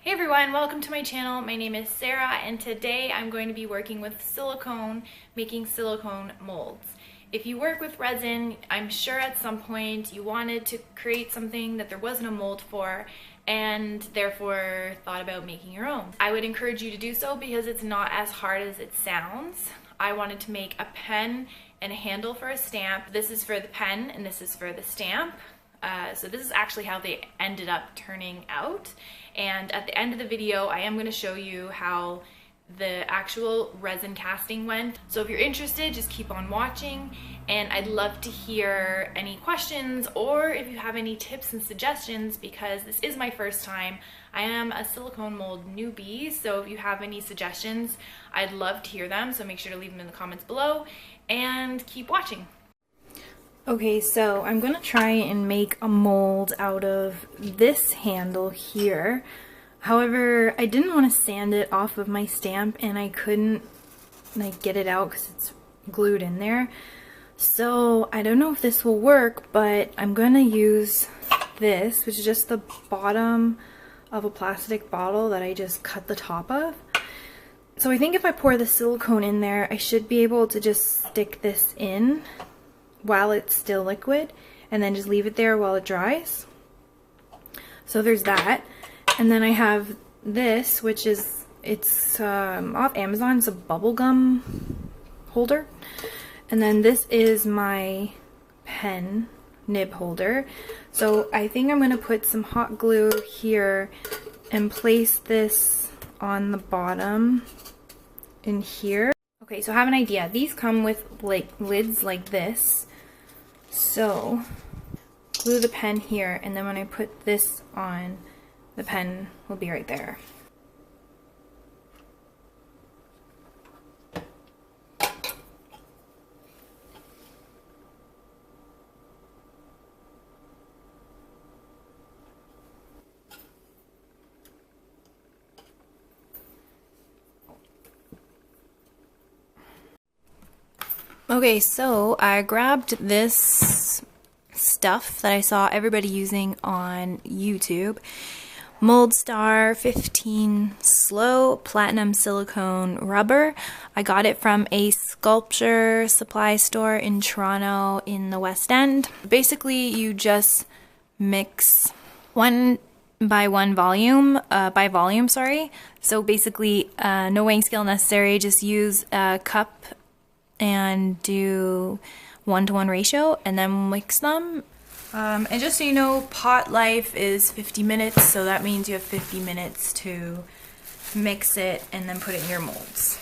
Hey everyone, welcome to my channel. My name is Sarah and today I'm going to be working with silicone, making silicone molds. If you work with resin, I'm sure at some point you wanted to create something that there wasn't a mold for and therefore thought about making your own. I would encourage you to do so because it's not as hard as it sounds. I wanted to make a pen and a handle for a stamp. This is for the pen and this is for the stamp. So this is actually how they ended up turning out. And at the end of the video, I am going to show you how the actual resin casting went. So if you're interested, just keep on watching. And I'd love to hear any questions or if you have any tips and suggestions, because this is my first time. I am a silicone mold newbie, so if you have any suggestions, I'd love to hear them. So make sure to leave them in the comments below and keep watching. Okay, so I'm gonna try and make a mold out of this handle here. However, I didn't want to sand it off of my stamp and I couldn't get it out because it's glued in there. So I don't know if this will work, but I'm gonna use this, which is just the bottom of a plastic bottle that I just cut the top of. So I think if I pour the silicone in there, I should be able to just stick this in while it's still liquid and then just leave it there while it dries. So there's that. And then I have this, which is, it's off Amazon. It's a bubble gum holder. And then this is my pen nib holder. So I think I'm gonna put some hot glue here and place this on the bottom in here. Okay, so I have an idea. These come with like lids like this. So glue the pen here, and then when I put this on, the pen will be right there. Okay, so I grabbed this stuff that I saw everybody using on YouTube. Mold Star 15 Slow Platinum Silicone Rubber. I got it from a sculpture supply store in Toronto in the West End. Basically, you just mix by volume, sorry. So basically, no weighing scale necessary, just use a cup and do 1-to-1 ratio and then mix them. And just so you know, pot life is 50 minutes, so that means you have 50 minutes to mix it and then put it in your molds.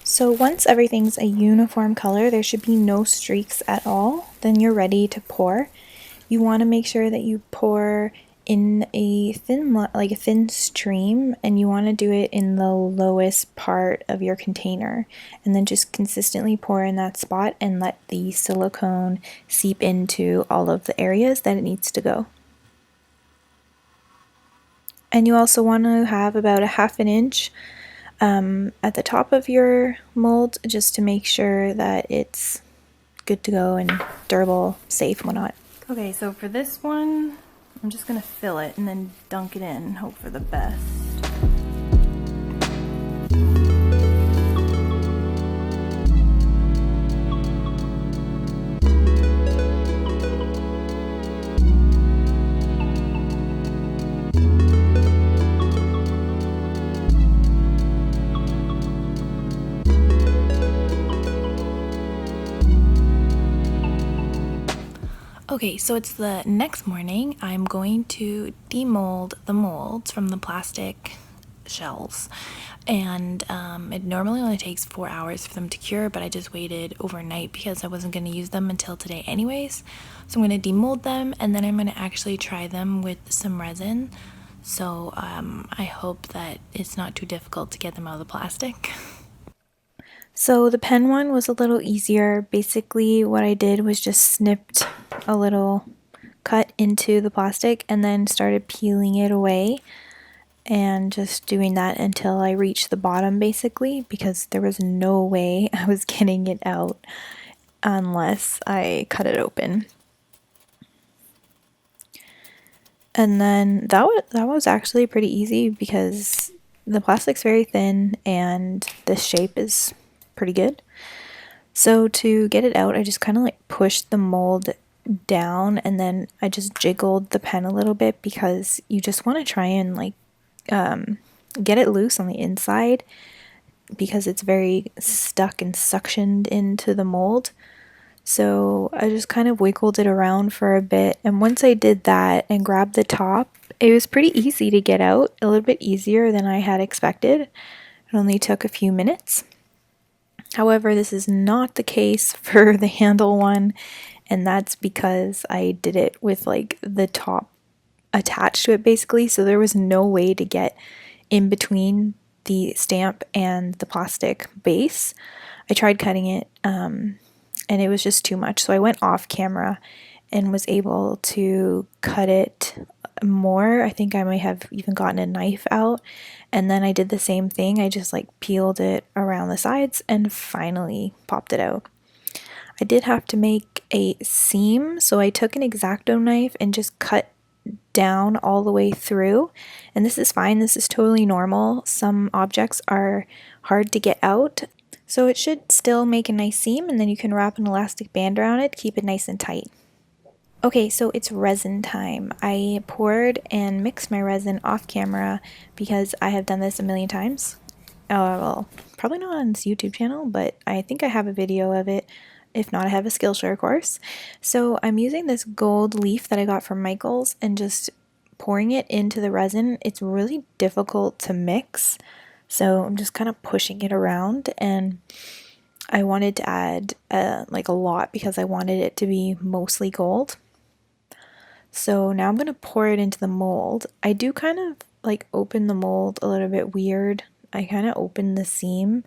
So once everything's a uniform color, there should be no streaks at all, then you're ready to pour. You want to make sure that you pour in a thin stream, and you want to do it in the lowest part of your container, and then just consistently pour in that spot and let the silicone seep into all of the areas that it needs to go. And you also want to have about a ½ inch at the top of your mold, just to make sure that it's good to go and durable, safe, whatnot. Okay, so for this one, I'm just gonna fill it and then dunk it in and hope for the best. Okay, so it's the next morning. I'm going to demold the molds from the plastic shells, and it normally only takes 4 hours for them to cure, but I just waited overnight because I wasn't going to use them until today anyways. So I'm going to demold them, and then I'm going to actually try them with some resin. So I hope that it's not too difficult to get them out of the plastic. So the pen one was a little easier. Basically what I did was just snipped a little cut into the plastic and then started peeling it away, and just doing that until I reached the bottom basically, because there was no way I was getting it out unless I cut it open. And then that was actually pretty easy because the plastic's very thin and this shape is pretty good. So to get it out, I just kind of like pushed the mold down, and then I just jiggled the pen a little bit because you just want to try and like get it loose on the inside because it's very stuck and suctioned into the mold. So I just kind of wiggled it around for a bit, and once I did that and grabbed the top, it was pretty easy to get out, a little bit easier than I had expected. It only took a few minutes. However, this is not the case for the handle one, and that's because I did it with like the top attached to it basically, so there was no way to get in between the stamp and the plastic base. I tried cutting it and it was just too much, so I went off camera and was able to cut it more. I think I might have even gotten a knife out, and then I did the same thing. I just like peeled it around the sides and finally popped it out. I did have to make a seam, so I took an X-Acto knife and just cut down all the way through, and this is fine. This is totally normal. Some objects are hard to get out, so it should still make a nice seam, and then you can wrap an elastic band around it, keep it nice and tight. Okay, so it's resin time. I poured and mixed my resin off camera because I have done this a million times. Well, probably not on this YouTube channel, but I think I have a video of it. If not, I have a Skillshare course. So I'm using this gold leaf that I got from Michael's and just pouring it into the resin. It's really difficult to mix, so I'm just kind of pushing it around, and I wanted to add like a lot because I wanted it to be mostly gold. So now I'm going to pour it into the mold. I do kind of like open the mold a little bit weird. I kind of open the seam,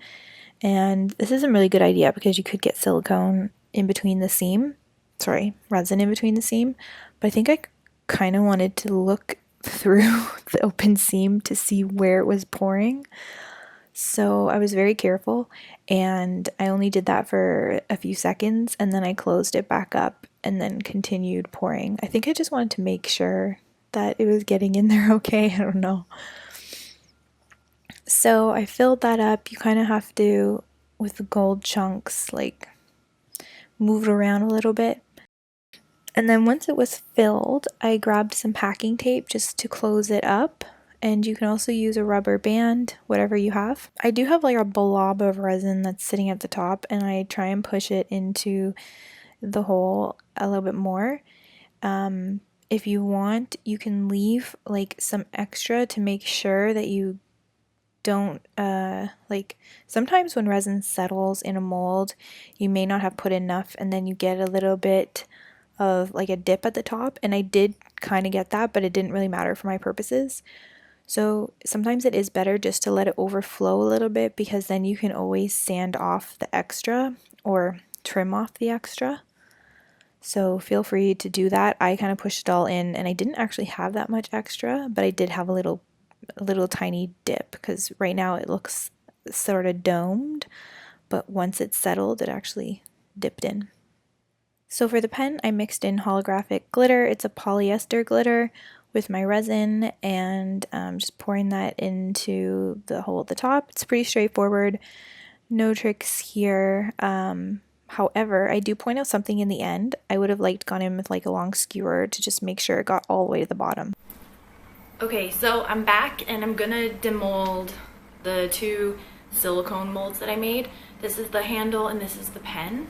and this isn't a really good idea because you could get silicone in between the seam. Sorry, resin in between the seam. But I think I kind of wanted to look through the open seam to see where it was pouring. So I was very careful, and I only did that for a few seconds, and then I closed it back up and then continued pouring. I think I just wanted to make sure that it was getting in there okay. I don't know. So I filled that up. You kind of have to, with the gold chunks, like move it around a little bit. And then once it was filled, I grabbed some packing tape just to close it up. And you can also use a rubber band, whatever you have. I do have like a blob of resin that's sitting at the top, and I try and push it into the hole a little bit more. If you want, you can leave like some extra to make sure that you don't like, sometimes when resin settles in a mold, you may not have put enough, and then you get a little bit of like a dip at the top, and I did kind of get that, but it didn't really matter for my purposes. So sometimes it is better just to let it overflow a little bit, because then you can always sand off the extra or trim off the extra. So feel free to do that. I kind of pushed it all in, and I didn't actually have that much extra, but I did have a little tiny dip, because right now it looks sort of domed, but once it's settled, it actually dipped in. So for the pen, I mixed in holographic glitter. It's a polyester glitter with my resin, and just pouring that into the hole at the top. It's pretty straightforward, no tricks here. However, I do point out something in the end. I would have liked gone in with like a long skewer to just make sure it got all the way to the bottom. Okay, so I'm back, and I'm gonna demold the two silicone molds that I made. This is the handle and this is the pen.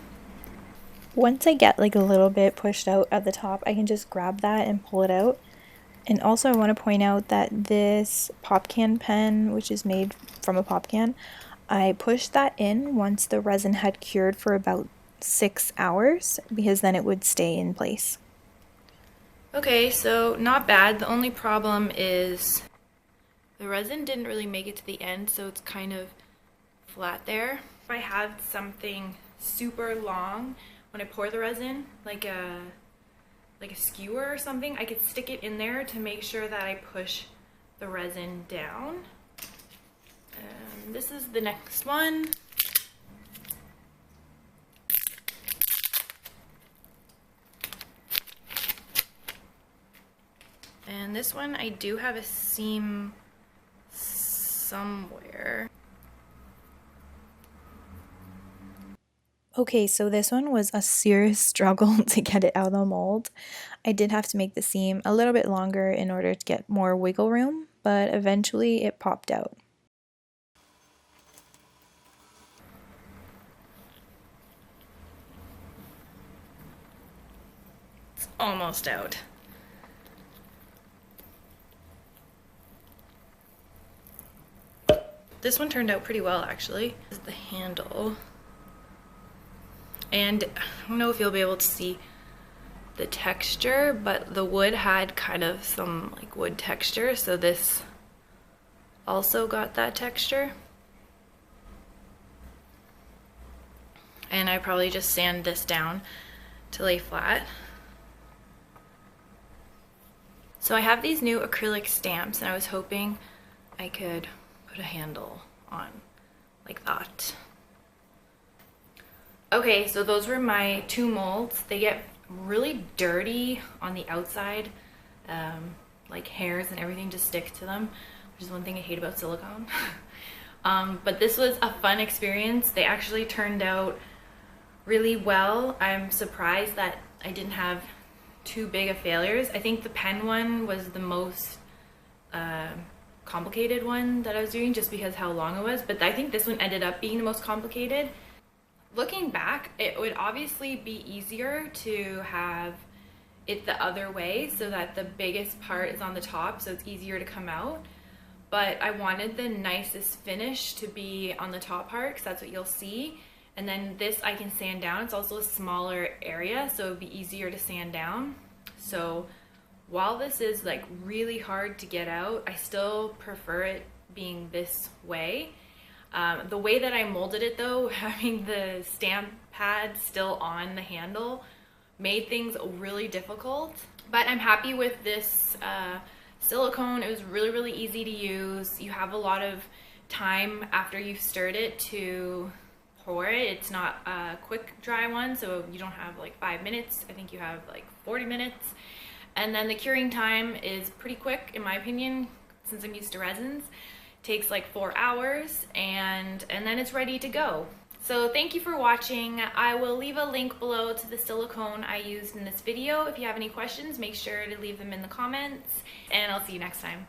Once I get like a little bit pushed out at the top, I can just grab that and pull it out. And also I want to point out that this pop can pen, which is made from a pop can, I pushed that in once the resin had cured for about 6 hours because then it would stay in place. Okay, so not bad. The only problem is the resin didn't really make it to the end, so it's kind of flat there. If I had something super long when I pour the resin, like a skewer or something, I could stick it in there to make sure that I push the resin down. This is the next one. And this one, I do have a seam somewhere. Okay, so this one was a serious struggle to get it out of the mold. I did have to make the seam a little bit longer in order to get more wiggle room, but eventually it popped out. It's almost out. This one turned out pretty well, actually. This is the handle. And I don't know if you'll be able to see the texture, but the wood had kind of some like wood texture, so this also got that texture. And I probably just sand this down to lay flat. So I have these new acrylic stamps, and I was hoping I could put a handle on like that. Okay, so those were my 2 molds. They get really dirty on the outside, like hairs and everything just stick to them, which is one thing I hate about silicone. But this was a fun experience. They actually turned out really well. I'm surprised that I didn't have too big of failures. I think the pen one was the most complicated one that I was doing just because how long it was, but I think this one ended up being the most complicated. Looking back, it would obviously be easier to have it the other way so that the biggest part is on the top, so it's easier to come out. But I wanted the nicest finish to be on the top part because that's what you'll see. And then this I can sand down. It's also a smaller area, so it would be easier to sand down. So while this is like really hard to get out, I still prefer it being this way. The way that I molded it though, having the stamp pad still on the handle, made things really difficult. But I'm happy with this silicone. It was really, really easy to use. You have a lot of time after you've stirred it to pour it. It's not a quick dry one, so you don't have like 5 minutes. I think you have like 40 minutes. And then the curing time is pretty quick in my opinion, since I'm used to resins. Takes like 4 hours and then it's ready to go. So thank you for watching. I will leave a link below to the silicone I used in this video. If you have any questions, make sure to leave them in the comments, and I'll see you next time.